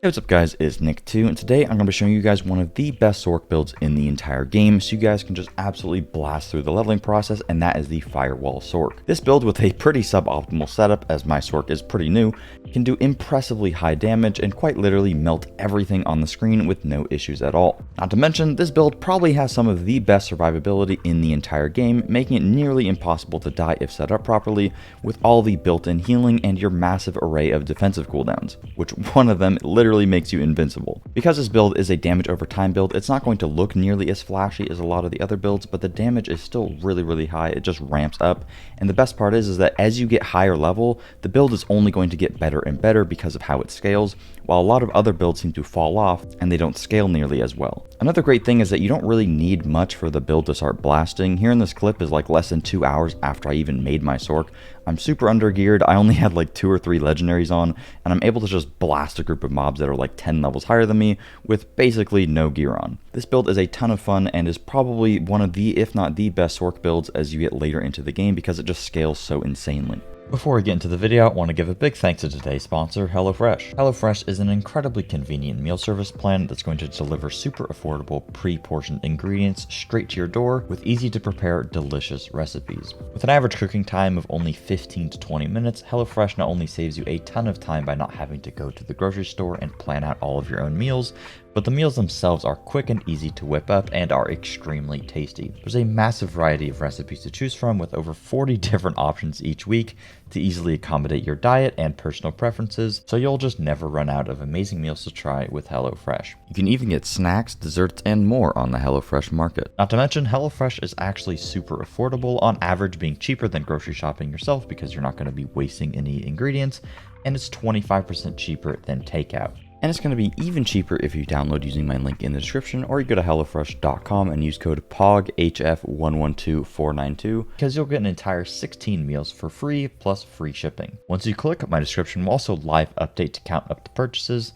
Hey, what's up guys, it's Nick2, and today I'm going to be showing you guys one of the best Sorc builds in the entire game, so you guys can just absolutely blast through the leveling process, and that is the Firewall Sorc. This build, with a pretty suboptimal setup, as my Sorc is pretty new, can do impressively high damage and quite literally melt everything on the screen with no issues at all. Not to mention, this build probably has some of the best survivability in the entire game, making it nearly impossible to die if set up properly, with all the built-in healing and your massive array of defensive cooldowns, which one of them literally makes you invincible. Because this build is a damage over time build, it's not going to look nearly as flashy as a lot of the other builds, but the damage is still really high. It just ramps up, and the best part is that as you get higher level, the build is only going to get better and better because of how it scales, while a lot of other builds seem to fall off and they don't scale nearly as well. Another great thing is that you don't really need much for the build to start blasting. Here in this clip is like less than 2 hours after I even made my Sorc. I'm super under geared. I only had like 2 or 3 legendaries on, and I'm able to just blast a group of mobs that are like 10 levels higher than me with basically no gear on. This build is a ton of fun and is probably one of the, if not the best Sorc builds as you get later into the game because it just scales so insanely. Before we get into the video, I want to give a big thanks to today's sponsor, HelloFresh. HelloFresh is an incredibly convenient meal service plan that's going to deliver super affordable, pre-portioned ingredients straight to your door with easy to prepare, delicious recipes. With an average cooking time of only 15 to 20 minutes, HelloFresh not only saves you a ton of time by not having to go to the grocery store and plan out all of your own meals, but the meals themselves are quick and easy to whip up and are extremely tasty. There's a massive variety of recipes to choose from with over 40 different options each week to easily accommodate your diet and personal preferences, so you'll just never run out of amazing meals to try with HelloFresh. You can even get snacks, desserts, and more on the HelloFresh market. Not to mention, HelloFresh is actually super affordable, on average being cheaper than grocery shopping yourself because you're not going to be wasting any ingredients, and it's 25% cheaper than takeout. And it's going to be even cheaper if you download using my link in the description, or you go to hellofresh.com and use code POGHF112492 because you'll get an entire 16 meals for free plus free shipping. Once you click, my description will also live update to count up the purchases.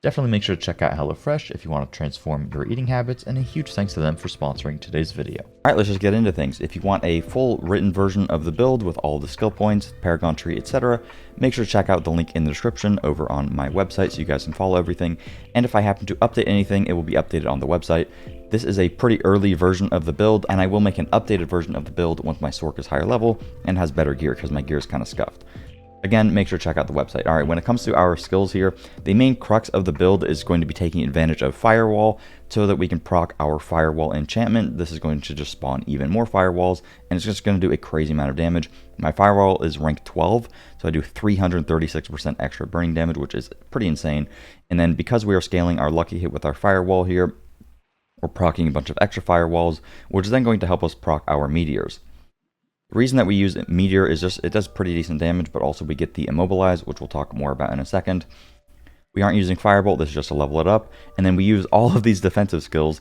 Definitely make sure to check out HelloFresh if you want to transform your eating habits, and a huge thanks to them for sponsoring today's video. Alright, let's just get into things. If you want a full written version of the build with all the skill points, Paragon tree, etc., make sure to check out the link in the description over on my website so you guys can follow everything. And if I happen to update anything, it will be updated on the website. This is a pretty early version of the build, and I will make an updated version of the build once my Sorc is higher level and has better gear because my gear is kind of scuffed. Again, make sure to check out the website. Alright, when it comes to our skills here, the main crux of the build is going to be taking advantage of Firewall so that we can proc our Firewall enchantment. This is going to just spawn even more Firewalls, and it's just going to do a crazy amount of damage. My Firewall is rank 12, so I do 336% extra burning damage, which is pretty insane. And then because we are scaling our lucky hit with our Firewall here, we're proccing a bunch of extra Firewalls, which is then going to help us proc our Meteors. The reason that we use Meteor is just it does pretty decent damage, but also we get the Immobilize, which we'll talk more about in a second. We aren't using Firebolt, this is just to level it up. And then we use all of these defensive skills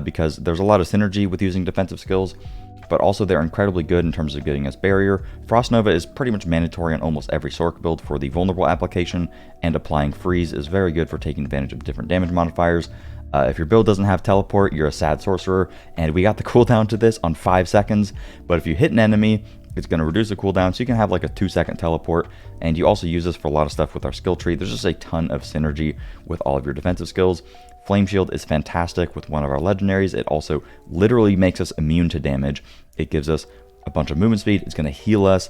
because there's a lot of synergy with using defensive skills, but also they're incredibly good in terms of getting us Barrier. Frost Nova is pretty much mandatory on almost every Sorc build for the vulnerable application, and applying Freeze is very good for taking advantage of different damage modifiers. If your build doesn't have teleport, you're a sad sorcerer, and we got the cooldown to this on 5 seconds, but if you hit an enemy, it's going to reduce the cooldown, so you can have like a 2-second teleport, and you also use this for a lot of stuff with our skill tree. There's just a ton of synergy with all of your defensive skills. Flame Shield is fantastic with one of our legendaries. It also literally makes us immune to damage. It gives us a bunch of movement speed, it's going to heal us,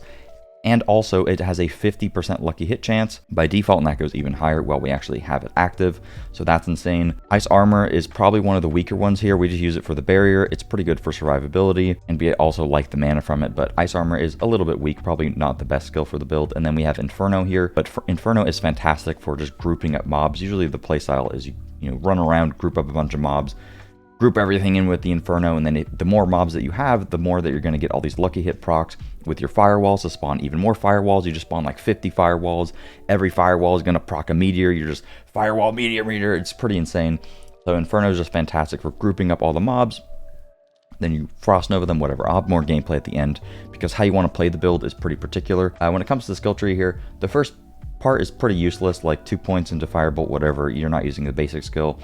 and also it has a 50% lucky hit chance by default, and that goes even higher while we actually have it active, so that's insane. Ice Armor is probably one of the weaker ones here. We just use it for the barrier. It's pretty good for survivability, and we also like the mana from it, but Ice Armor is a little bit weak, probably not the best skill for the build. And then we have Inferno here, but Inferno is fantastic for just grouping up mobs. Usually the playstyle is you run around, group up a bunch of mobs, group everything in with the Inferno, and then the more mobs that you have, the more that you're going to get all these lucky hit procs with your Firewalls to spawn even more Firewalls. You just spawn like 50 Firewalls. Every Firewall is going to proc a Meteor. You're just Firewall, Meteor. It's pretty insane. So Inferno is just fantastic for grouping up all the mobs. Then you Frost Nova them, whatever. I'll have more gameplay at the end because how you want to play the build is pretty particular. When it comes to the skill tree here, the first part is pretty useless, like 2 points into Firebolt, whatever. You're not using the basic skill.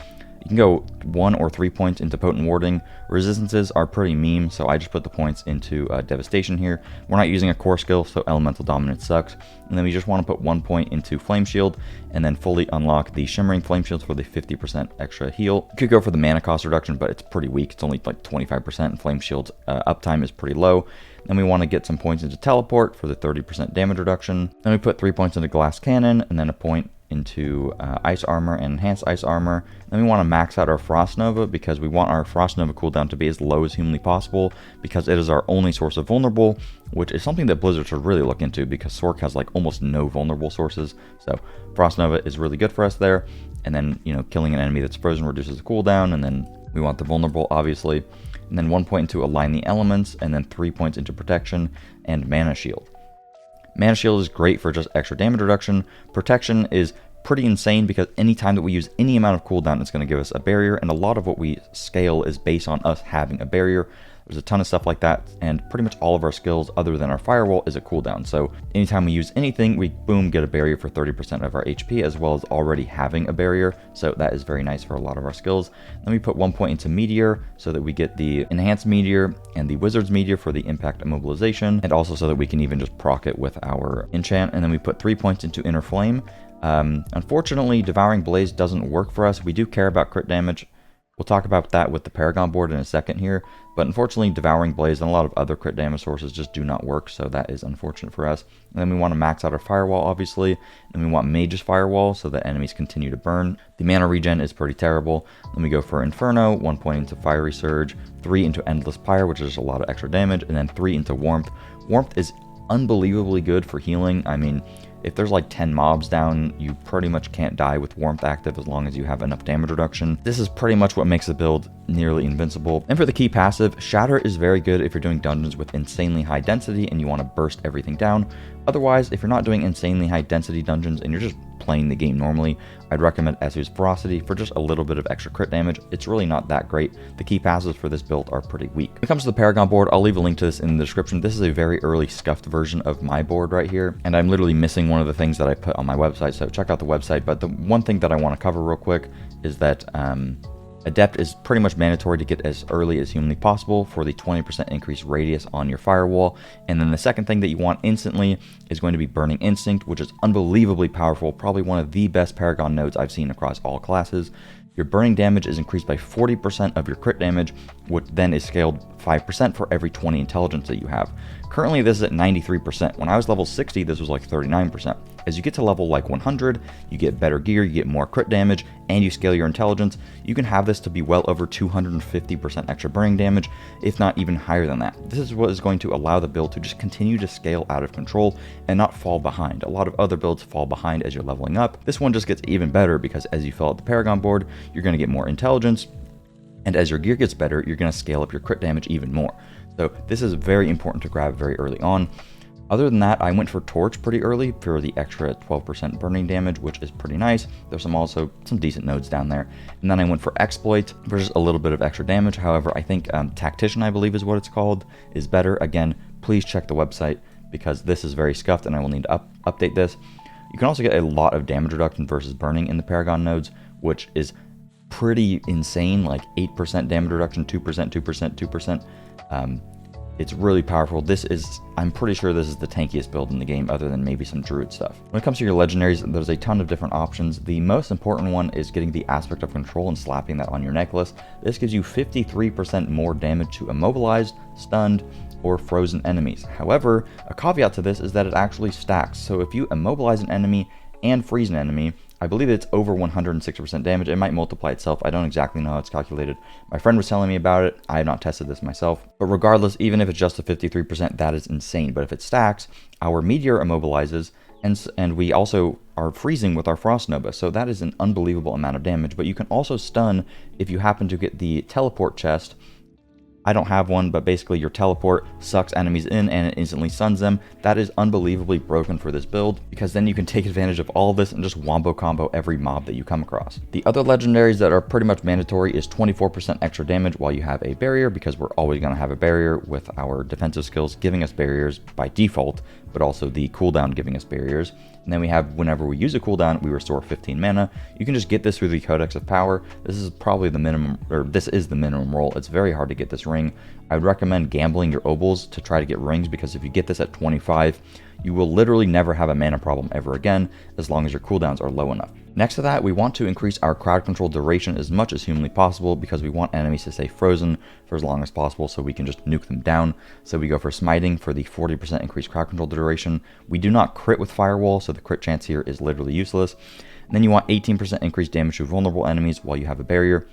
You can go 1 or 3 points into Potent Warding. Resistances are pretty meme, so I just put the points into Devastation here. We're not using a core skill, so Elemental Dominance sucks. And then we just want to put 1 point into Flame Shield, and then fully unlock the Shimmering Flame Shields for the 50% extra heal. You could go for the mana cost reduction, but it's pretty weak. It's only like 25%, and Flame Shield's uptime is pretty low. Then we want to get some points into Teleport for the 30% damage reduction. Then we put 3 points into Glass Cannon, and then a point into Ice Armor and Enhanced Ice Armor. Then we want to max out our Frost Nova because we want our Frost Nova cooldown to be as low as humanly possible because it is our only source of vulnerable, which is something that Blizzard should really look into because Sorc has like almost no vulnerable sources. So Frost Nova is really good for us there. And then, you know, killing an enemy that's frozen reduces the cooldown, and then we want the vulnerable, obviously. And then 1 point into Align the Elements, and then 3 points into Protection and Mana Shield. Mana Shield is great for just extra damage reduction. Protection is pretty insane because anytime that we use any amount of cooldown, it's going to give us a barrier, and a lot of what we scale is based on us having a barrier. There's a ton of stuff like that, and pretty much all of our skills other than our firewall is a cooldown. So anytime we use anything, we boom get a barrier for 30% of our HP, as well as already having a barrier. So that is very nice for a lot of our skills. Then we put 1 point into Meteor so that we get the Enhanced Meteor and the Wizard's Meteor for the impact immobilization, and also so that we can even just proc it with our enchant. And then we put 3 points into Inner Flame. Unfortunately, Devouring Blaze doesn't work for us. We do care about crit damage. We'll talk about that with the Paragon board in a second here, but unfortunately Devouring Blaze and a lot of other crit damage sources just do not work, so that is unfortunate for us. And then we want to max out our Firewall, obviously, and we want Mage's Firewall so that enemies continue to burn. The mana regen is pretty terrible. Then we go for Inferno, 1 point into Fiery Surge, 3 into Endless Pyre, which is a lot of extra damage, and then 3 into Warmth. Warmth is unbelievably good for healing. I mean, if there's like 10 mobs down, you pretty much can't die with Warmth active as long as you have enough damage reduction. This is pretty much what makes the build nearly invincible. And for the key passive, Shatter is very good if you're doing dungeons with insanely high density and you want to burst everything down. Otherwise, if you're not doing insanely high density dungeons and you're just playing the game normally, I'd recommend Essu's Ferocity for just a little bit of extra crit damage. It's really not that great. The key passives for this build are pretty weak. When it comes to the Paragon board, I'll leave a link to this in the description. This is a very early scuffed version of my board right here, and I'm literally missing one of the things that I put on my website, so check out the website. But the one thing that I want to cover real quick is that Adept is pretty much mandatory to get as early as humanly possible for the 20% increased radius on your firewall. And then the second thing that you want instantly is going to be Burning Instinct, which is unbelievably powerful, probably one of the best Paragon nodes I've seen across all classes. Your burning damage is increased by 40% of your crit damage, which then is scaled 5% for every 20 intelligence that you have. Currently, this is at 93%. When I was level 60, this was like 39%. As you get to level like 100, you get better gear, you get more crit damage, and you scale your intelligence. You can have this to be well over 250% extra burning damage, if not even higher than that. This is what is going to allow the build to just continue to scale out of control and not fall behind. A lot of other builds fall behind as you're leveling up. This one just gets even better because as you fill out the Paragon board, you're going to get more intelligence, and as your gear gets better, you're going to scale up your crit damage even more. So this is very important to grab very early on. Other than that, I went for Torch pretty early for the extra 12% burning damage, which is pretty nice. There's also some decent nodes down there. And then I went for Exploit for just a little bit of extra damage. However, I think Tactician, I believe is what it's called, is better. Again, please check the website because this is very scuffed and I will need to update this. You can also get a lot of damage reduction versus burning in the Paragon nodes, which is pretty insane, like 8% damage reduction, 2%, 2%, 2%. It's really powerful. This is, I'm pretty sure this is the tankiest build in the game other than maybe some druid stuff. When it comes to your legendaries, there's a ton of different options. The most important one is getting the Aspect of Control and slapping that on your necklace. This gives you 53% more damage to immobilized, stunned, or frozen enemies. However, a caveat to this is that it actually stacks. So if you immobilize an enemy and freeze an enemy, I believe it's over 160% damage. It might multiply itself. I don't exactly know how it's calculated. My friend was telling me about it. I have not tested this myself. But regardless, even if it's just a 53%, that is insane. But if it stacks, our Meteor immobilizes, and we also are freezing with our Frost Nova. So that is an unbelievable amount of damage. But you can also stun if you happen to get the Teleport chest. I don't have one, but basically your teleport sucks enemies in and it instantly stuns them. That is unbelievably broken for this build because then you can take advantage of all of this and just wombo combo every mob that you come across. The other legendaries that are pretty much mandatory is 24% extra damage while you have a barrier, because we're always going to have a barrier with our defensive skills giving us barriers by default. but also the cooldown giving us barriers. And then we have, whenever we use a cooldown, we restore 15 mana. You can just get this through the Codex of Power. This is probably the minimum, or this is the minimum roll. It's very hard to get this ring. I would recommend gambling your obols to try to get rings, because if you get this at 25, you will literally never have a mana problem ever again, as long as your cooldowns are low enough. Next to that, we want to increase our crowd control duration as much as humanly possible, because we want enemies to stay frozen for as long as possible so we can just nuke them down. So we go for smiting for the 40% increased crowd control duration. We do not crit with firewall, so the crit chance here is literally useless. And then you want 18% increased damage to vulnerable enemies while you have a barrier.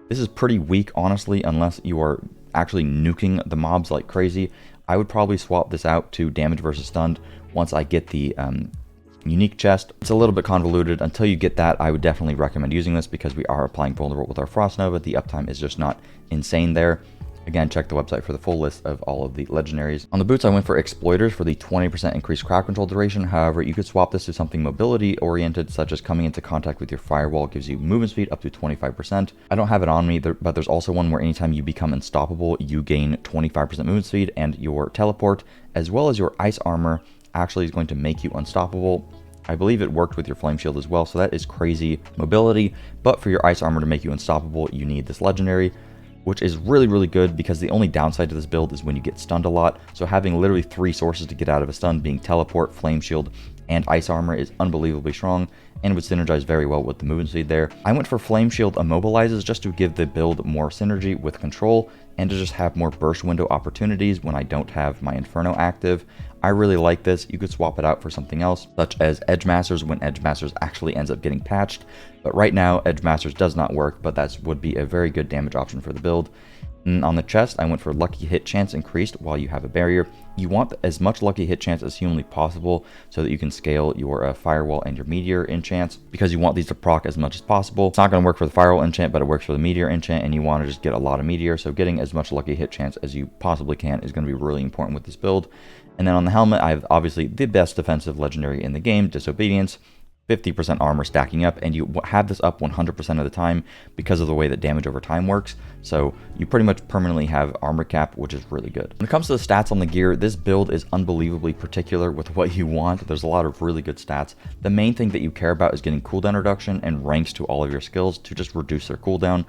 This is pretty weak, honestly, unless you are actually nuking the mobs like crazy. I would probably swap this out to damage versus stunned once I get the unique chest. It's a little bit convoluted. Until you get that, I would definitely recommend using this, because we are applying vulnerable with our Frost Nova. The uptime is just not insane there. Again, check the website for the full list of all of the legendaries. On the boots, I went for Exploiters for the 20% increased crowd control duration. However, you could swap this to something mobility oriented, such as coming into contact with your firewall gives you movement speed up to 25%. I don't have it on me, but there's also one where anytime you become unstoppable, you gain 25% movement speed, and your teleport, as well as your ice armor, actually is going to make you unstoppable. I believe it worked with your flame shield as well, so that is crazy mobility. But for your ice armor to make you unstoppable, you need this legendary, which is really, really good, because the only downside to this build is when you get stunned a lot. So having literally 3 sources to get out of a stun, being teleport, flame shield, and ice armor, is unbelievably strong, and would synergize very well with the movement speed there. I went for flame shield immobilizes just to give the build more synergy with control, and to just have more burst window opportunities when I don't have my Inferno active. I really like this. You could swap it out for something else, such as Edge Masters, when Edge Masters actually ends up getting patched. But right now, Edge Masters does not work, but that would be a very good damage option for the build. And on the chest, I went for Lucky Hit Chance increased while you have a barrier. You want as much Lucky Hit Chance as humanly possible, so that you can scale your Firewall and your Meteor enchants, because you want these to proc as much as possible. It's not going to work for the Firewall enchant, but it works for the Meteor enchant, and you want to just get a lot of Meteor, so getting as much Lucky Hit Chance as you possibly can is going to be really important with this build. And then on the helmet, I have obviously the best defensive legendary in the game, Disobedience. 50% armor stacking up, and you have this up 100% of the time because of the way that damage over time works. So you pretty much permanently have armor cap, which is really good. When it comes to the stats on the gear, this build is unbelievably particular with what you want. There's a lot of really good stats. The main thing that you care about is getting cooldown reduction and ranks to all of your skills to just reduce their cooldown.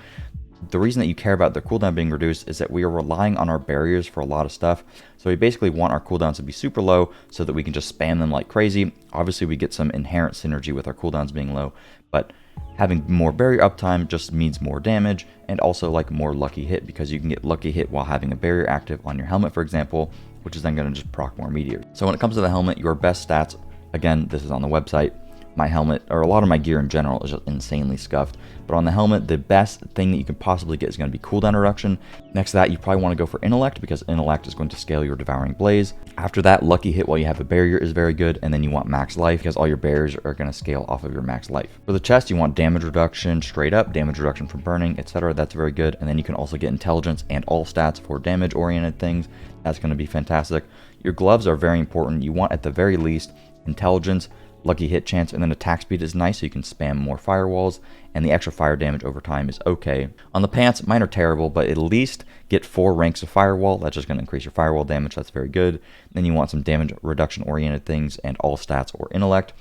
The reason that you care about their cooldown being reduced is that we are relying on our barriers for a lot of stuff. So we basically want our cooldowns to be super low so that we can just spam them like crazy. Obviously, we get some inherent synergy with our cooldowns being low, but having more barrier uptime just means more damage, and also like more lucky hit, because you can get lucky hit while having a barrier active on your helmet, for example, which is then going to just proc more meteors. So when it comes to the helmet, your best stats, again, this is on the website. My helmet, or a lot of my gear in general, is just insanely scuffed. But on the helmet, the best thing that you can possibly get is going to be cooldown reduction. Next to that, you probably want to go for Intellect, because Intellect is going to scale your Devouring Blaze. After that, Lucky Hit while you have a barrier is very good. And then you want Max Life, because all your barriers are going to scale off of your Max Life. For the chest, you want damage reduction straight up, damage reduction from burning, etc. That's very good. And then you can also get Intelligence and all stats for damage-oriented things. That's going to be fantastic. Your gloves are very important. You want, at the very least, Intelligence, Lucky Hit Chance, and then attack speed is nice, so you can spam more firewalls, and the extra fire damage over time is okay. On the pants, mine are terrible, but at least get 4 ranks of firewall. That's just going to increase your firewall damage. That's very good. Then you want some damage reduction oriented things and all stats or intellect.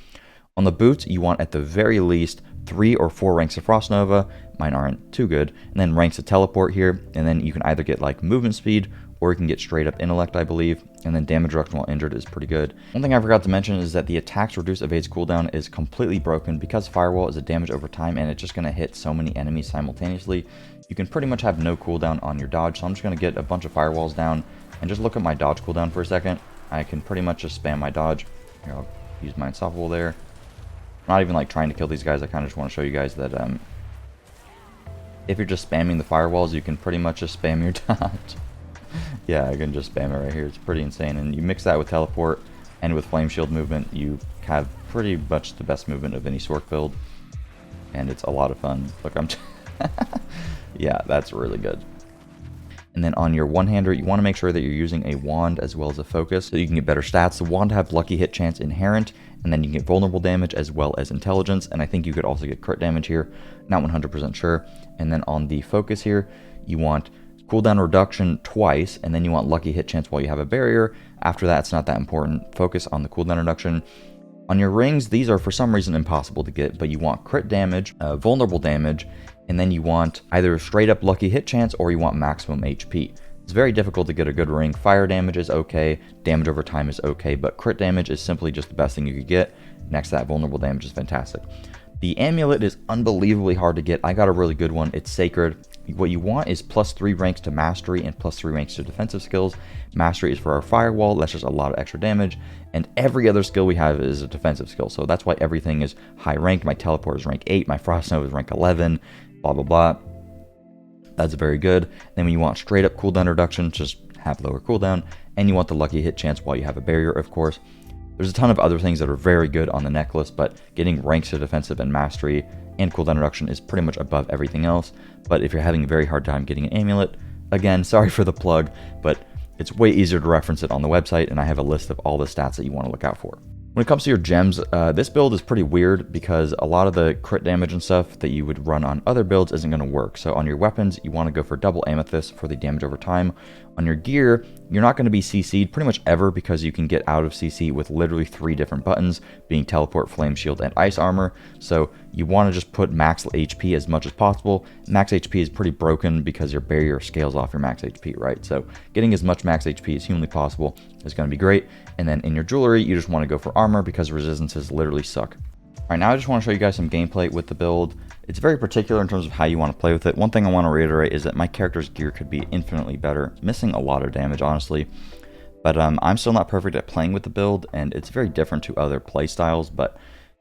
On the boots, you want at the very least 3 or 4 ranks of Frost Nova. Mine aren't too good. And then ranks of teleport here, and then you can either get like movement speed, or you can get straight up intellect, I believe, and then damage reduction while injured is pretty good. One thing I forgot to mention is that the attacks reduce evades cooldown is completely broken, because firewall is a damage over time and it's just going to hit so many enemies simultaneously. You can pretty much have no cooldown on your dodge, so I'm just going to get a bunch of firewalls down and just look at my dodge cooldown for a second. I can pretty much just spam my dodge. Here, I'll use my unstoppable there. I'm not even like trying to kill these guys, I kind of just want to show you guys that if you're just spamming the firewalls, you can pretty much just spam your dodge. Yeah, I can just spam it right here. It's pretty insane. And you mix that with teleport and with flame shield movement, you have pretty much the best movement of any Sorc build. And it's a lot of fun. Look, I'm... yeah, that's really good. And then on your one-hander, you want to make sure that you're using a wand as well as a focus so you can get better stats. The wand have lucky hit chance inherent, and then you can get vulnerable damage as well as intelligence. And I think you could also get crit damage here. Not 100% sure. And then on the focus here, you want cooldown reduction twice, and then you want lucky hit chance while you have a barrier. After that, it's not that important. Focus on the cooldown reduction. On your rings, these are for some reason impossible to get, but you want crit damage, vulnerable damage, and then you want either straight up lucky hit chance or you want maximum HP. It's very difficult to get a good ring. Fire damage is okay, damage over time is okay, but crit damage is simply just the best thing you could get. Next to that, vulnerable damage is fantastic. The amulet is unbelievably hard to get. I got a really good one. It's sacred. What you want is +3 ranks to mastery and +3 ranks to defensive skills. Mastery is for our firewall. That's just a lot of extra damage. And every other skill we have is a defensive skill. So that's why everything is high ranked. My teleport is rank 8. My frost nova is rank 11. Blah, blah, blah. That's very good. Then when you want straight up cooldown reduction, just have lower cooldown. And you want the lucky hit chance while you have a barrier, of course. There's a ton of other things that are very good on the necklace, but getting ranks to defensive and mastery and cooldown reduction is pretty much above everything else. But if you're having a very hard time getting an amulet, again, sorry for the plug, but it's way easier to reference it on the website, and I have a list of all the stats that you want to look out for. When it comes to your gems, this build is pretty weird because a lot of the crit damage and stuff that you would run on other builds isn't going to work. So on your weapons, you want to go for double amethyst for the damage over time. On your gear, you're not going to be CC'd pretty much ever because you can get out of CC with literally 3 different buttons, being teleport, flame shield, and ice armor. So you want to just put max HP as much as possible. Max HP is pretty broken because your barrier scales off your max HP, right? So getting as much max HP as humanly possible is going to be great. And then in your jewelry, you just want to go for armor because resistances literally suck. Alright, now I just want to show you guys some gameplay with the build. It's very particular in terms of how you want to play with it. One thing I want to reiterate is that my character's gear could be infinitely better. Missing a lot of damage, honestly. But I'm still not perfect at playing with the build, and it's very different to other playstyles. But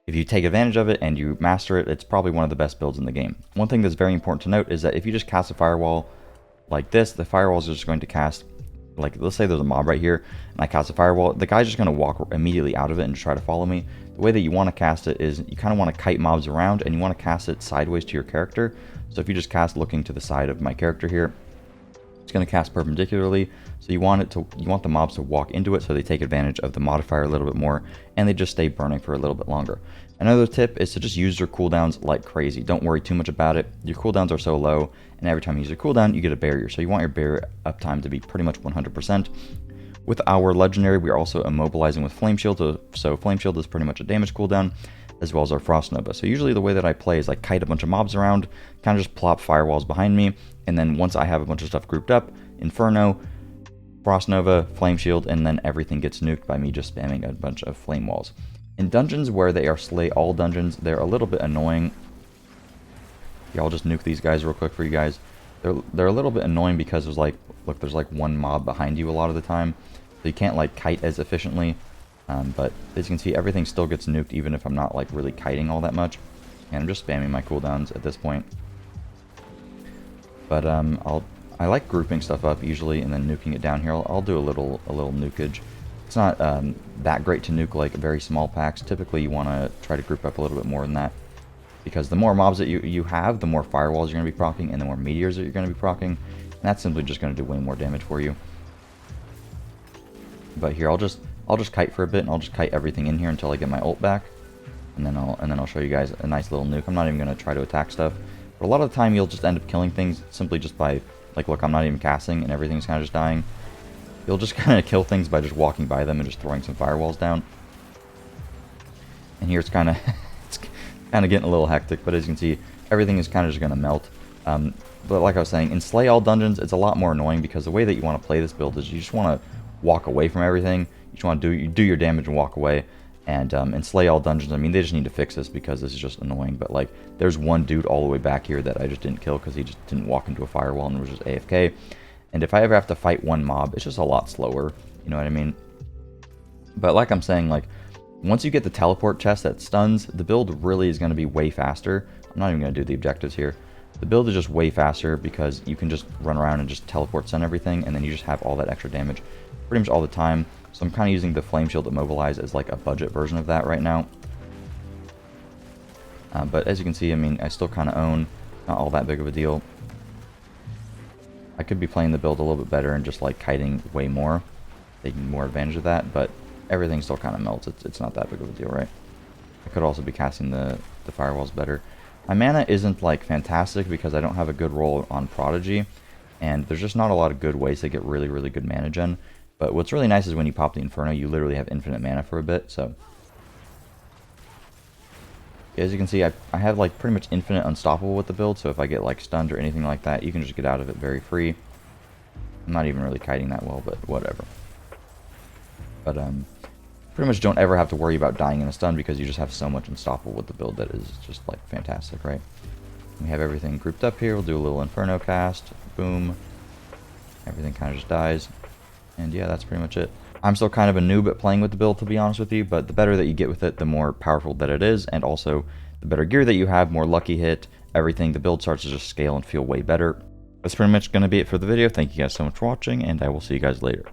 if you take advantage of it and you master it, it's probably one of the best builds in the game. One thing that's very important to note is that if you just cast a firewall like this, the firewall is just going to cast, like, let's say there's a mob right here, and I cast a firewall, the guy's just going to walk immediately out of it and try to follow me. The way that you want to cast it is you kind of want to kite mobs around, and you want to cast it sideways to your character. So if you just cast looking to the side of my character here, it's going to cast perpendicularly. So you want the mobs to walk into it so they take advantage of the modifier a little bit more, and they just stay burning for a little bit longer. Another tip is to just use your cooldowns like crazy. Don't worry too much about it. Your cooldowns are so low, and every time you use a cooldown, you get a barrier. So you want your barrier uptime to be pretty much 100%. With our legendary, we are also immobilizing with flame shield. So flame shield is pretty much a damage cooldown, as well as our frost nova. So usually the way that I play is like kite a bunch of mobs around, kind of just plop firewalls behind me, and then once I have a bunch of stuff grouped up, Inferno, frost nova, flame shield, and then everything gets nuked by me just spamming a bunch of flame walls. In dungeons where they are slay all dungeons, they're a little bit annoying. Yeah, I'll just nuke these guys real quick for you guys. They're a little bit annoying because there's like, look, there's like one mob behind you a lot of the time. So you can't like kite as efficiently. But as you can see, everything still gets nuked even if I'm not like really kiting all that much. And I'm just spamming my cooldowns at this point. But I like grouping stuff up usually and then nuking it down here. I'll do a little nukage. It's not that great to nuke like very small packs. Typically you want to try to group up a little bit more than that, because the more mobs that you have, the more firewalls you're going to be proccing and the more meteors that you're going to be proccing, and that's simply just going to do way more damage for you. But here I'll just kite for a bit, and I'll just kite everything in here until I get my ult back, and then I'll show you guys a nice little nuke. I'm not even going to try to attack stuff, but a lot of the time you'll just end up killing things simply just by, like, look, I'm not even casting and everything's kind of just dying. You'll just kind of kill things by just walking by them and just throwing some firewalls down. And here it's kind of getting a little hectic, but as you can see, everything is kind of just going to melt. But like I was saying, in slay all dungeons, it's a lot more annoying because the way that you want to play this build is you just want to walk away from everything. You just want to do your damage and walk away. And in slay all dungeons, I mean, they just need to fix this because this is just annoying. But like, there's one dude all the way back here that I just didn't kill because he just didn't walk into a firewall and was just AFK. And if I ever have to fight one mob, it's just a lot slower. You know what I mean? But like I'm saying, like, once you get the teleport chest that stuns, the build really is going to be way faster. I'm not even going to do the objectives here. The build is just way faster because you can just run around and just teleport stun everything, and then you just have all that extra damage pretty much all the time. So I'm kind of using the flame shield immobilize as like a budget version of that right now. But as you can see, I mean, I still kind of own, not all that big of a deal. I could be playing the build a little bit better and just like kiting way more, taking more advantage of that, but everything still kind of melts. It's not that big of a deal, right? I could also be casting the firewalls better. My mana isn't like fantastic because I don't have a good roll on Prodigy, and there's just not a lot of good ways to get really, really good mana gen. But what's really nice is when you pop the Inferno, you literally have infinite mana for a bit, so... As you can see, I have like pretty much infinite unstoppable with the build, so if I get like stunned or anything like that, you can just get out of it very free. I'm not even really kiting that well, but whatever. But pretty much don't ever have to worry about dying in a stun because you just have so much unstoppable with the build that is just like fantastic, right? We have everything grouped up here. We'll do a little Inferno cast. Boom. Everything kind of just dies. And yeah, that's pretty much it. I'm still kind of a noob at playing with the build, to be honest with you, but the better that you get with it, the more powerful that it is, and also the better gear that you have, more lucky hit, everything, the build starts to just scale and feel way better. That's pretty much going to be it for the video. Thank you guys so much for watching, and I will see you guys later.